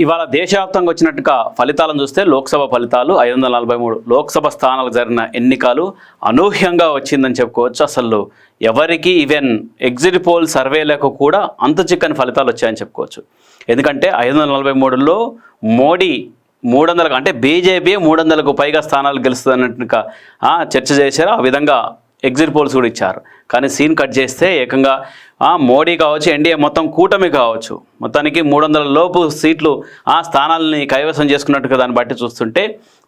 ఇవాళ దేశవ్యాప్తంగా వచ్చినట్టుగా ఫలితాలను చూస్తే లోక్సభ ఫలితాలు 543 లోక్సభ స్థానాలకు జరిగిన ఎన్నికలు అనూహ్యంగా వచ్చిందని చెప్పుకోవచ్చు. అసలు ఎవరికి ఈవెన్ ఎగ్జిట్ పోల్ సర్వేలకు కూడా అంత చిక్కని ఫలితాలు వచ్చాయని చెప్పుకోవచ్చు. ఎందుకంటే 543లో మోడీ 300 అంటే బీజేపీ 300కు పైగా స్థానాలు గెలుస్తుందన్నట్టుగా చర్చ చేశారు. ఆ విధంగా ఎగ్జిట్ పోల్స్ కూడా ఇచ్చారు. కానీ సీన్ కట్ చేస్తే ఏకంగా మోడీ కావచ్చు, ఎన్డీఏ మొత్తం కూటమి కావచ్చు, మొత్తానికి 300 లోపు సీట్లు స్థానాలని కైవసం చేసుకున్నట్టుగా దాన్ని బట్టి చూస్తుంటే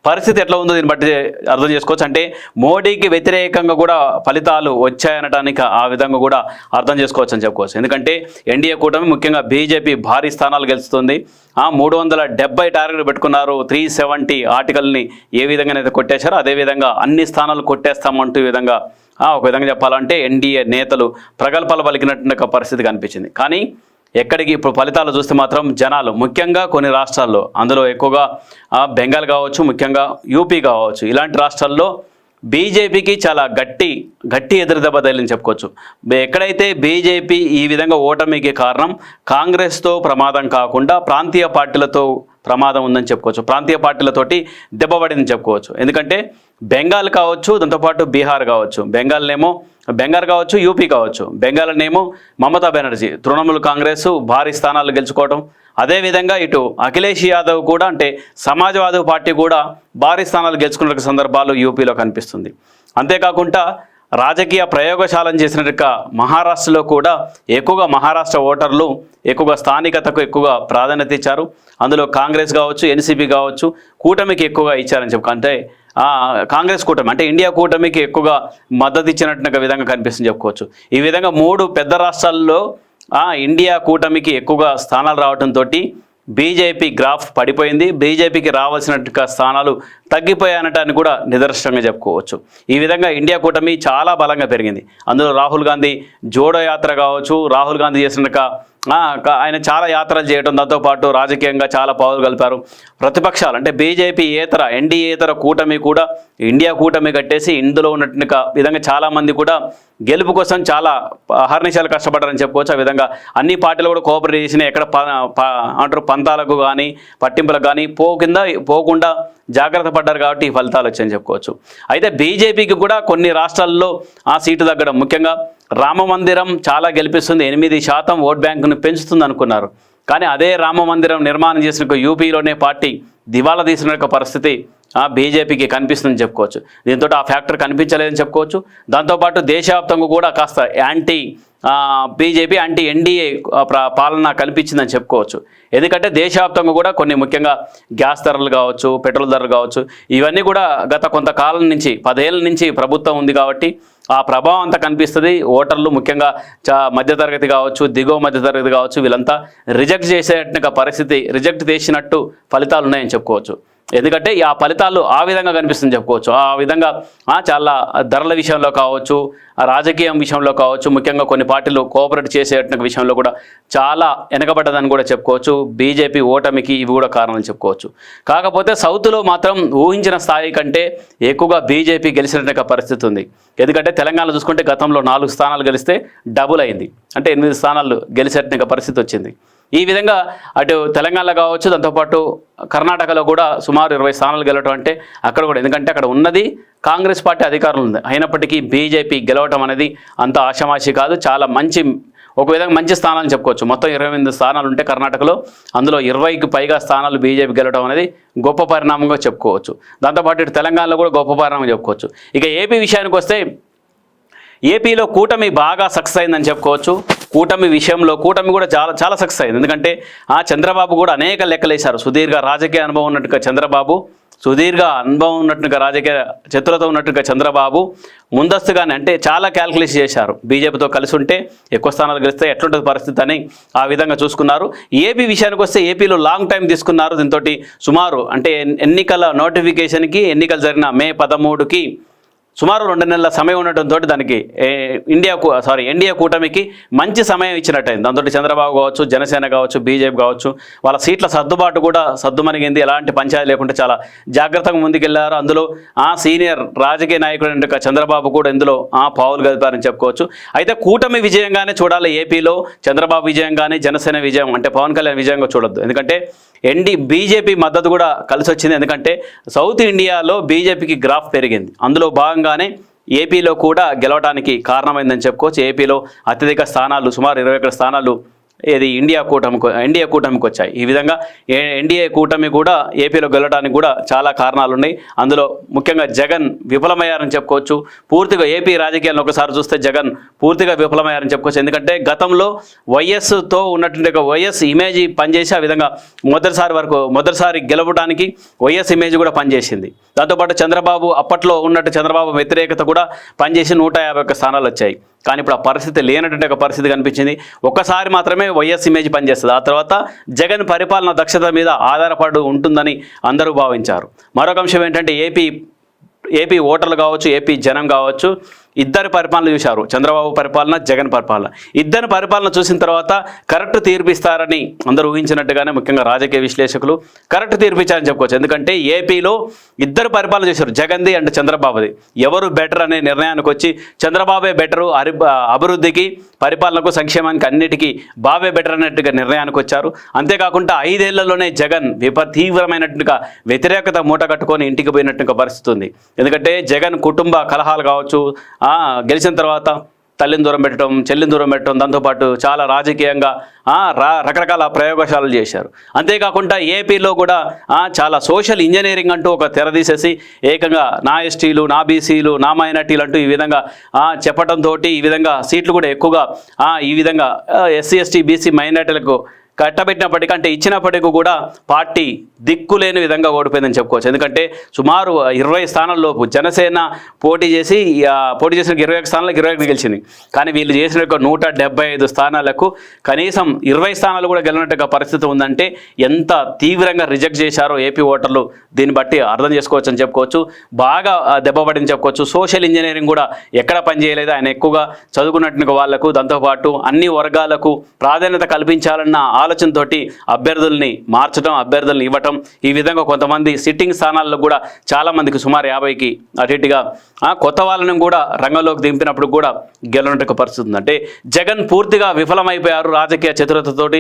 పరిస్థితి ఎట్లా ఉందో దీన్ని బట్టి అర్థం చేసుకోవచ్చు. అంటే మోడీకి వ్యతిరేకంగా కూడా ఫలితాలు వచ్చాయనడానికి ఆ విధంగా కూడా అర్థం చేసుకోవచ్చు అని చెప్పుకోవచ్చు. ఎందుకంటే ఎన్డీఏ కూటమి ముఖ్యంగా బీజేపీ భారీ స్థానాలు గెలుస్తుంది. 370 టార్గెట్ పెట్టుకున్నారు. 370 ఆర్టికల్ని ఏ విధంగానైతే కొట్టేశారో అదేవిధంగా అన్ని స్థానాలు కొట్టేస్తామంటూ ఈ విధంగా ఒక విధంగా చెప్పాలంటే ఎన్డీఏ నేతలు ప్రగల్భాలు పలికినట్టు పరిస్థితి కనిపించింది. కానీ ఎక్కడికి ఇప్పుడు ఫలితాలు చూస్తే మాత్రం జనాలు ముఖ్యంగా కొన్ని రాష్ట్రాల్లో, అందులో ఎక్కువగా బెంగాల్ కావచ్చు, ముఖ్యంగా యూపీ కావచ్చు, ఇలాంటి రాష్ట్రాల్లో బీజేపీకి చాలా గట్టి ఎదురుదెబ్బ తగిలిందని చెప్పుకోవచ్చు. ఎక్కడైతే బీజేపీ ఈ విధంగా ఓటమికి కారణం కాంగ్రెస్తో ప్రమాదం కాకుండా ప్రాంతీయ పార్టీలతో ప్రమాదం ఉందని చెప్పుకోవచ్చు. ప్రాంతీయ పార్టీలతోటి దెబ్బపడిందని చెప్పుకోవచ్చు. ఎందుకంటే బెంగాల్ కావచ్చు, దాంతోపాటు బీహార్ కావచ్చు, బెంగాల్ కావచ్చు, యూపీ కావచ్చు. బెంగాల్నేమో మమతా బెనర్జీ తృణమూల్ కాంగ్రెస్ భారీ స్థానాలు గెలుచుకోవడం, అదేవిధంగా ఇటు అఖిలేష్ యాదవ్ కూడా అంటే సమాజ్వాదీ పార్టీ కూడా భారీ స్థానాలు గెలుచుకున్న సందర్భాలు యూపీలో కనిపిస్తుంది. అంతేకాకుండా రాజకీయ ప్రయోగశాలను చేసినట్టుగా మహారాష్ట్రలో కూడా ఎక్కువగా మహారాష్ట్ర ఓటర్లు ఎక్కువగా స్థానికతకు ఎక్కువగా ప్రాధాన్యత ఇచ్చారు. అందులో కాంగ్రెస్ కావచ్చు, ఎన్సీపీ కావచ్చు కూటమికి ఎక్కువగా ఇచ్చారని చెప్పు. అంటే కాంగ్రెస్ కూటమి అంటే ఇండియా కూటమికి ఎక్కువగా మద్దతు ఇచ్చినట్టుగా విధంగా కనిపిస్తుంది చెప్పుకోవచ్చు. ఈ విధంగా 3 పెద్ద రాష్ట్రాల్లో ఇండియా కూటమికి ఎక్కువగా స్థానాలు రావడంతో బీజేపీ గ్రాఫ్ పడిపోయింది. బీజేపీకి రావాల్సినట్టుగా స్థానాలు తగ్గిపోయాయనటాన్ని కూడా నిదర్శనంగా చెప్పుకోవచ్చు. ఈ విధంగా ఇండియా కూటమి చాలా బలంగా పెరిగింది. అందులో రాహుల్ గాంధీ జోడో యాత్ర కావచ్చు, రాహుల్ గాంధీ చేసినట్టుగా ఆయన చాలా యాత్రలు చేయడం, దాంతోపాటు రాజకీయంగా చాలా పావులు కలిపారు. ప్రతిపక్షాలు అంటే బీజేపీ ఏతర ఎన్డీఏతర కూటమి కూడా ఇండియా కూటమి కట్టేసి ఇందులో ఉన్నట్టుగా విధంగా చాలామంది కూడా గెలుపు కోసం చాలా అహర్నిశాలు కష్టపడ్డారని చెప్పుకోవచ్చు. ఆ విధంగా అన్ని పార్టీలు కూడా కోఆపరేట్ చేసిన ఎక్కడ అంటారు పంతాలకు కానీ పట్టింపులకు కానీ పోకుండా జాగ్రత్త పడ్డారు కాబట్టి ఈ ఫలితాలు వచ్చాయని చెప్పుకోవచ్చు. అయితే బీజేపీకి కూడా కొన్ని రాష్ట్రాల్లో సీటు తగ్గడం, ముఖ్యంగా రామ మందిరం చాలా గెలిపిస్తుంది, 8% ఓట్ బ్యాంకును పెంచుతుంది అనుకున్నారు. కానీ అదే రామ మందిరం నిర్మాణం చేసిన యూపీలోనే పార్టీ దివాలా తీసిన పరిస్థితి బీజేపీకి కనిపిస్తుందని చెప్పుకోవచ్చు. దీంతో ఆ ఫ్యాక్టర్ కనిపించలేదని చెప్పుకోవచ్చు. దాంతోపాటు దేశవ్యాప్తంగా కూడా కాస్త యాంటీ బీజేపీ యాంటీ ఎన్డీఏ పాలన కల్పించిందని చెప్పుకోవచ్చు. ఎందుకంటే దేశవ్యాప్తంగా కూడా కొన్ని ముఖ్యంగా గ్యాస్ ధరలు కావచ్చు, పెట్రోల్ ధరలు కావచ్చు, ఇవన్నీ కూడా గత కొంతకాలం నుంచి 10 ఏళ్ళ నుంచి ప్రభుత్వం ఉంది కాబట్టి ఆ ప్రభావం అంతా కనిపిస్తుంది. ఓటర్లు ముఖ్యంగా మధ్యతరగతి కావచ్చు, దిగువ మధ్యతరగతి కావచ్చు, వీళ్ళంతా రిజెక్ట్ చేసేట పరిస్థితి, రిజెక్ట్ చేసినట్టు ఫలితాలు ఉన్నాయని చెప్పుకోవచ్చు. ఎందుకంటే ఆ ఫలితాలు ఆ విధంగా కనిపిస్తుంది చెప్పుకోవచ్చు. ఆ విధంగా చాలా ధరల విషయంలో కావచ్చు, రాజకీయం విషయంలో కావచ్చు, ముఖ్యంగా కొన్ని పార్టీలు కోఆపరేట్ చేసే విషయంలో కూడా చాలా వెనకబడ్డదని కూడా చెప్పుకోవచ్చు. బీజేపీ ఓటమికి ఇవి కూడా కారణాలు చెప్పుకోవచ్చు. కాకపోతే సౌత్లో మాత్రం ఊహించిన స్థాయి కంటే ఎక్కువగా బీజేపీ గెలిచినట్టుగా పరిస్థితి ఉంది. ఎందుకంటే తెలంగాణలో చూసుకుంటే గతంలో 4 స్థానాలు గెలిస్తే డబుల్ అయింది, అంటే 8 స్థానాలు గెలిచేట్టుగా పరిస్థితి వచ్చింది. ఈ విధంగా అటు తెలంగాణలో కావచ్చు, దాంతోపాటు కర్ణాటకలో కూడా సుమారు 20 స్థానాలు గెలవడం అంటే అక్కడ కూడా, ఎందుకంటే అక్కడ ఉన్నది కాంగ్రెస్ పార్టీ అధికారులు ఉంది, అయినప్పటికీ బీజేపీ గెలవడం అనేది అంత ఆషామాషి కాదు. చాలా ఒక విధంగా మంచి స్థానాలు చెప్పుకోవచ్చు. మొత్తం 28 స్థానాలు ఉంటే కర్ణాటకలో అందులో 20కి పైగా స్థానాలు బీజేపీ గెలవడం అనేది గొప్ప పరిణామంగా చెప్పుకోవచ్చు. దాంతోపాటు ఇటు తెలంగాణలో కూడా గొప్ప పరిణామం చెప్పుకోవచ్చు. ఇక ఏపీ విషయానికి వస్తే ఏపీలో కూటమి బాగా సక్సెస్ అయిందని చెప్పుకోవచ్చు. కూటమి విషయంలో కూటమి కూడా చాలా సక్సెస్ అయింది. ఎందుకంటే చంద్రబాబు కూడా అనేక లెక్కలేశారు. సుదీర్ఘ రాజకీయ అనుభవం ఉన్నట్టుగా చంద్రబాబు, సుదీర్ఘ అనుభవం ఉన్నట్టుగా రాజకీయ చతురత ఉన్నట్టుగా చంద్రబాబు ముందస్తుగానే అంటే చాలా క్యాల్కులేట్ చేశారు. బీజేపీతో కలిసి ఉంటే ఎక్కువ స్థానాలు గెలిస్తే ఎట్లుంటుంది పరిస్థితి అని ఆ విధంగా చూసుకున్నారు. ఏపీ విషయానికి వస్తే ఏపీలో లాంగ్ టైం తీసుకున్నారు. దీంతో సుమారు అంటే ఎన్నికల నోటిఫికేషన్కి ఎన్నికలు జరిగిన మే 13కి సుమారు 2 నెలల సమయం ఉండటంతో దానికి ఎన్డీఏ కూటమికి మంచి సమయం ఇచ్చినట్టయింది. దాంతో చంద్రబాబు కావచ్చు, జనసేన కావచ్చు, బీజేపీ కావచ్చు, వాళ్ళ సీట్ల సర్దుబాటు కూడా సర్దుమణిగింది. ఎలాంటి పంచాయతీ లేకుండా చాలా జాగ్రత్తగా ముందుకెళ్లారు. అందులో సీనియర్ రాజకీయ నాయకుడు చంద్రబాబు కూడా ఇందులో పావులు గదిపారని చెప్పుకోవచ్చు. అయితే కూటమి విజయంగానే చూడాలి. ఏపీలో చంద్రబాబు విజయంగానే జనసేన విజయం అంటే పవన్ కళ్యాణ్ విజయంగా చూడొద్దు. ఎందుకంటే బీజేపీ మద్దతు కూడా కలిసి వచ్చింది. ఎందుకంటే సౌత్ ఇండియాలో బీజేపీకి గ్రాఫ్ పెరిగింది. అందులో భాగంగానే ఏపీలో కూడా గెలవడానికి కారణమైందని చెప్పుకోవచ్చు. ఏపీలో అత్యధిక స్థానాలు సుమారు 21 స్థానాలు ఎన్డీఏ కూటమికి వచ్చాయి. ఈ విధంగా ఎన్డీఏ కూటమి కూడా ఏపీలో గెలవడానికి కూడా చాలా కారణాలు ఉన్నాయి. అందులో ముఖ్యంగా జగన్ విఫలమయ్యారని చెప్పుకోవచ్చు. పూర్తిగా ఏపీ రాజకీయాలను ఒకసారి చూస్తే జగన్ పూర్తిగా విఫలమయ్యారని చెప్పుకోవచ్చు. ఎందుకంటే గతంలో వైఎస్తో ఉన్నటువంటి వైఎస్ ఇమేజ్ పనిచేసి ఆ విధంగా మొదటిసారి గెలవడానికి వైఎస్ ఇమేజ్ కూడా పనిచేసింది. దాంతోపాటు చంద్రబాబు అప్పట్లో ఉన్నట్టు చంద్రబాబు వ్యతిరేకత కూడా పనిచేసి 151 స్థానాలు వచ్చాయి. కానీ ఇప్పుడు ఆ పరిస్థితి లేనటువంటి ఒక పరిస్థితి కనిపించింది. ఒక్కసారి మాత్రమే వైఎస్ ఇమేజ్ పనిచేస్తుంది. ఆ తర్వాత జగన్ పరిపాలన దక్షత మీద ఆధారపడి ఉంటుందని అందరూ భావించారు. మరొక అంశం ఏంటంటే ఏపీ ఓటర్లు కావచ్చు, ఏపీ జనం కావచ్చు, ఇద్దరి పరిపాలన చూశారు. చంద్రబాబు పరిపాలన, జగన్ పరిపాలన. ఇద్దరి పరిపాలన చూసిన తర్వాత కరెక్ట్ తీర్పిస్తారని అందరూ ఊహించినట్టుగానే ముఖ్యంగా రాజకీయ విశ్లేషకులు కరెక్ట్ తీర్పిచ్చారని చెప్పుకోవచ్చు. ఎందుకంటే ఏపీలో ఇద్దరు పరిపాలన చేశారు, జగన్ది అండ్ చంద్రబాబుది. ఎవరు బెటర్ అనే నిర్ణయానికి వచ్చి చంద్రబాబే బెటరు, అభివృద్ధికి, పరిపాలనకు, సంక్షేమానికి అన్నిటికీ బాబే బెటర్ అనేట్టుగా నిర్ణయానికి వచ్చారు. అంతేకాకుండా 5 ఏళ్లలోనే జగన్ తీవ్రమైనట్టుగా వ్యతిరేకత మూట కట్టుకొని ఇంటికి పోయినట్టుగా పరిస్థితి ఉంది. ఎందుకంటే జగన్ కుటుంబ కలహాలు కావచ్చు, గెలిచిన తర్వాత తల్లిని దూరం పెట్టడం, చెల్లిని దూరం పెట్టడం, దాంతోపాటు చాలా రాజకీయంగా రకరకాల ప్రయోగశాలలు చేశారు. అంతేకాకుండా ఏపీలో కూడా చాలా సోషల్ ఇంజనీరింగ్ అంటూ ఒక తెరదీసేసి ఏకంగా నా ఎస్టీలు, నా బీసీలు, నా మైనార్టీలు అంటూ ఈ విధంగా చెప్పడంతో ఈ విధంగా సీట్లు కూడా ఎక్కువగా ఈ విధంగా ఎస్సీ, ఎస్టీ, బీసీ మైనార్టీలకు కట్టబెట్టినప్పటికీ అంటే ఇచ్చినప్పటికీ కూడా పార్టీ దిక్కులేని విధంగా ఓడిపోయిందని చెప్పుకోవచ్చు. ఎందుకంటే సుమారు 20 స్థానాల్లోపు జనసేన పోటీ చేసిన 21 స్థానాలకు 21 గెలిచింది. కానీ వీళ్ళు చేసిన 175 స్థానాలకు కనీసం 20 స్థానాలు కూడా గెలినట్టుగా పరిస్థితి ఉందంటే ఎంత తీవ్రంగా రిజెక్ట్ చేశారో ఏపీ ఓటర్లు దీన్ని బట్టి అర్థం చేసుకోవచ్చు అని చెప్పుకోవచ్చు. బాగా దెబ్బపడింది చెప్పుకోవచ్చు. సోషల్ ఇంజనీరింగ్ కూడా ఎక్కడ పనిచేయలేదు. ఆయన ఎక్కువగా చదువుకున్నట్టుగా వాళ్లకు, దాంతోపాటు అన్ని వర్గాలకు ప్రాధాన్యత కల్పించాలన్న ఆలోచనతో అభ్యర్థుల్ని మార్చడం, అభ్యర్థుల్ని ఇవ్వటం, ఈ విధంగా కొంతమంది సిట్టింగ్ స్థానాల్లో కూడా చాలామందికి సుమారు 50కి అటు ఇటుగా కొత్త వాళ్ళని కూడా రంగంలోకి దింపినప్పుడు కూడా గెలవనట్టు పరిస్థితి ఉంది. అంటే జగన్ పూర్తిగా విఫలమైపోయారు, రాజకీయ చతురతతోటి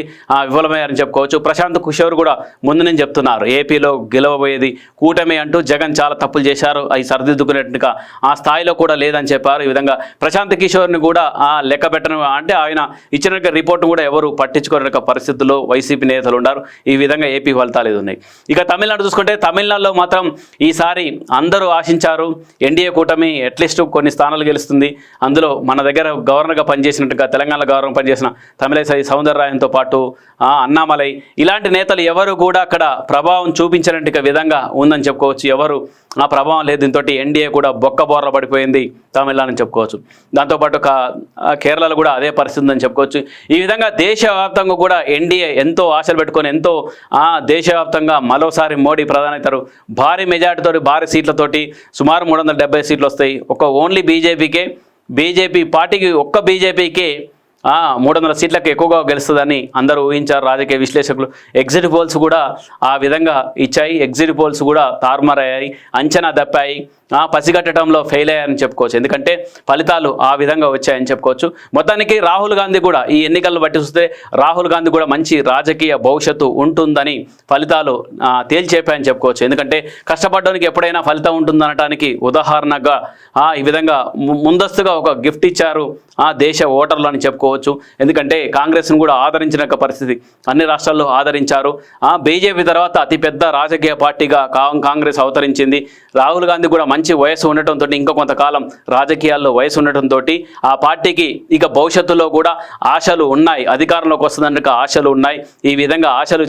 విఫలమయ్యారని చెప్పుకోవచ్చు. ప్రశాంత్ కిషోర్ కూడా ముందు నుంచి చెప్తున్నారు ఏపీలో గెలవబోయేది కూటమి అంటూ. జగన్ చాలా తప్పులు చేశారు, అవి సరిదిద్దుకునేట్టుగా ఆ స్థాయిలో కూడా లేదని చెప్పారు. ఈ విధంగా ప్రశాంత్ కిషోర్ని కూడా లెక్క పెట్టడం అంటే ఆయన ఇచ్చిన రిపోర్ట్ కూడా ఎవరు పట్టించుకోలేక పరిస్థితుల్లో వైసీపీ నేతలు ఉన్నారు. ఈ విధంగా ఏపీ ఫలితాలు ఉన్నాయి. ఇక తమిళనాడు చూసుకుంటే తమిళనాడులో మాత్రం ఈసారి అందరూ ఆశించారు ఎన్డీఏ కూటమి అట్లీస్ట్ కొన్ని స్థానాలు గెలుస్తుంది. అందులో మన దగ్గర గవర్నర్గా పనిచేసినట్టుగా తెలంగాణ గవర్నర్ పనిచేసిన తమిళైసై సౌందరరాజన్తో పాటు అన్నామలై ఇలాంటి నేతలు ఎవరు కూడా అక్కడ ప్రభావం చూపించినట్టుగా విధంగా ఉందని చెప్పుకోవచ్చు. ఎవరు ఆ ప్రభావం లేదు. దీంతో ఎన్డీఏ కూడా బొక్కబోర్ర పడిపోయింది తమిళనాడు చెప్పుకోవచ్చు. దాంతోపాటు కేరళలో కూడా అదే పరిస్థితి ఉందని చెప్పుకోవచ్చు. ఈ విధంగా దేశవ్యాప్తంగా కూడా ఎన్డీఏ ఎంతో ఆశలు పెట్టుకొని ఎంతో దేశవ్యాప్తంగా మరోసారి మోడీ ప్రధాని అవుతారు. భారీ మెజార్టీతోటి, భారీ సీట్లతోటి సుమారు 370 సీట్లు వస్తాయి. ఓన్లీ బీజేపీ పార్టీకి, ఒక్క బీజేపీకి 300 సీట్లకు ఎక్కువగా గెలుస్తుందని అందరూ ఊహించారు రాజకీయ విశ్లేషకులు. ఎగ్జిట్ పోల్స్ కూడా ఆ విధంగా ఇచ్చాయి. ఎగ్జిట్ పోల్స్ కూడా తారుమారయ్యాయి, అంచనా దప్పాయి, పసిగట్టడంలో ఫెయిల్ అయ్యారని చెప్పుకోవచ్చు. ఎందుకంటే ఫలితాలు ఆ విధంగా వచ్చాయని చెప్పుకోవచ్చు. మొత్తానికి రాహుల్ గాంధీ కూడా ఈ ఎన్నికలను బట్టి చూస్తే రాహుల్ గాంధీ కూడా మంచి రాజకీయ భవిష్యత్తు ఉంటుందని ఫలితాలు తేల్చేపాయని చెప్పుకోవచ్చు. ఎందుకంటే కష్టపడడానికి ఎప్పుడైనా ఫలితం ఉంటుందనటానికి ఉదాహరణగా ఈ విధంగా ముందస్తుగా ఒక గిఫ్ట్ ఇచ్చారు దేశ ఓటర్లు అని చెప్పుకోవచ్చు. ఎందుకంటే కాంగ్రెస్ను కూడా ఆదరించిన పరిస్థితి అన్ని రాష్ట్రాల్లో ఆదరించారు. బీజేపీ తర్వాత అతిపెద్ద రాజకీయ పార్టీగా కాంగ్రెస్ అవతరించింది. రాహుల్ గాంధీ కూడా మంచి వయసు ఉండటంతో, ఇంకా కొంతకాలం రాజకీయాల్లో వయసు ఉండటంతో ఆ పార్టీకి ఇక భవిష్యత్తులో కూడా ఆశలు ఉన్నాయి, అధికారంలోకి వస్తుందన్న ఆశలు ఉన్నాయి. ఈ విధంగా ఆశలు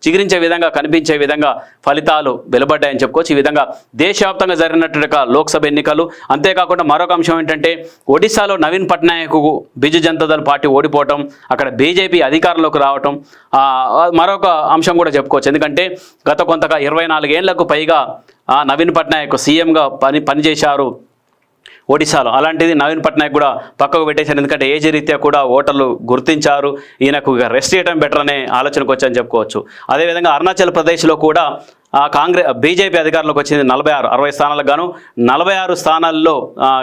చిగురించే విధంగా, కనిపించే విధంగా ఫలితాలు వెలువడ్డాయని చెప్పుకోవచ్చు. ఈ విధంగా దేశవ్యాప్తంగా జరిగినట్టుగా లోక్సభ ఎన్నికలు. అంతేకాకుండా మరొక అంశం ఏంటంటే ఒడిశాలో నవీన్ పట్నాయక్ బిజు జనతాదళ్ పార్టీ ఓడిపోవటం, అక్కడ బీజేపీ అధికారంలోకి రావటం మరొక అంశం కూడా చెప్పుకోవచ్చు. ఎందుకంటే గత 24 ఏళ్లకు పైగా నవీన్ పట్నాయక్ సీఎంగా పనిచేశారు. ఒడిశాలో. అలాంటిది నవీన్ పట్నాయక్ కూడా పక్కకు పెట్టేశారు, ఎందుకంటే ఏజ్ రీత్యా కూడా ఓటర్లు గుర్తించారు, ఈయనకు రెస్ట్ చేయడం బెటర్ అనే ఆలోచనకు వచ్చాయని చెప్పుకోవచ్చు. అదేవిధంగా అరుణాచల్ ప్రదేశ్లో కూడా బీజేపీ అధికారంలోకి వచ్చింది 60 స్థానాలకు గాను 46 స్థానాల్లో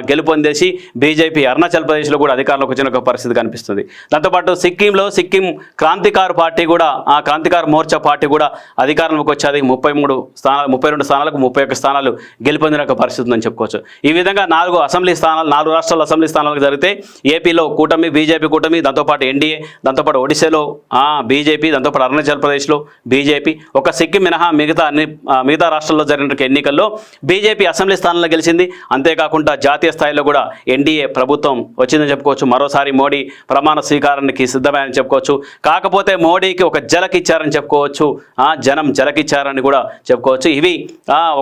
గెలుపొందేసి బీజేపీ అరుణాచల్ ప్రదేశ్లో కూడా అధికారంలోకి వచ్చిన ఒక పరిస్థితి కనిపిస్తుంది. దాంతోపాటు సిక్కిం క్రాంతికార్ పార్టీ కూడా, ఆ క్రాంతికార్ మోర్చా పార్టీ కూడా అధికారంలోకి వచ్చేది 32 స్థానాలకు 31 స్థానాలు గెలుపొందిన ఒక పరిస్థితి ఉందని చెప్పుకోవచ్చు. ఈ విధంగా 4 రాష్ట్రాల అసెంబ్లీ స్థానాలకు జరిగితే ఏపీలో కూటమి, బీజేపీ కూటమి, దాంతోపాటు ఎన్డీఏ, దాంతోపాటు ఒడిశాలో బీజేపీ, దాంతోపాటు అరుణాచల్ ప్రదేశ్లో బీజేపీ, ఒక సిక్కిం మినహా మిగతా రాష్ట్రాల్లో జరిగిన ఎన్నికల్లో బీజేపీ అసెంబ్లీ స్థానంలో గెలిచింది. అంతేకాకుండా జాతీయ స్థాయిలో కూడా ఎన్డీఏ ప్రభుత్వం వచ్చిందని చెప్పుకోవచ్చు. మరోసారి మోడీ ప్రమాణ స్వీకారానికి సిద్ధమని చెప్పుకోవచ్చు. కాకపోతే మోడీకి ఒక జలకిచ్చారని చెప్పుకోవచ్చు, జనం జలకిచ్చారని కూడా చెప్పుకోవచ్చు. ఇవి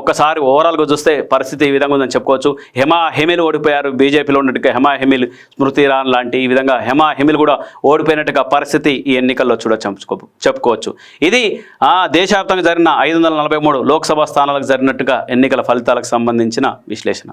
ఒక్కసారి ఓవరాల్గా చూస్తే పరిస్థితి ఈ విధంగా ఉందని చెప్పుకోవచ్చు. హెమా హెమిల్ ఓడిపోయారు, బీజేపీలో ఉన్నట్టుగా హెమా హెమిల్, స్మృతి ఇరానీ లాంటి ఈ విధంగా హెమా హెమిల్ కూడా ఓడిపోయినట్టుగా పరిస్థితి ఈ ఎన్నికల్లో చెప్పుకోవచ్చు. ఇది దేశవ్యాప్తంగా జరిగిన 543 లోక్సభ స్థానాలకు జరిగినట్టుగా ఎన్నికల ఫలితాలకు సంబంధించిన విశ్లేషణ.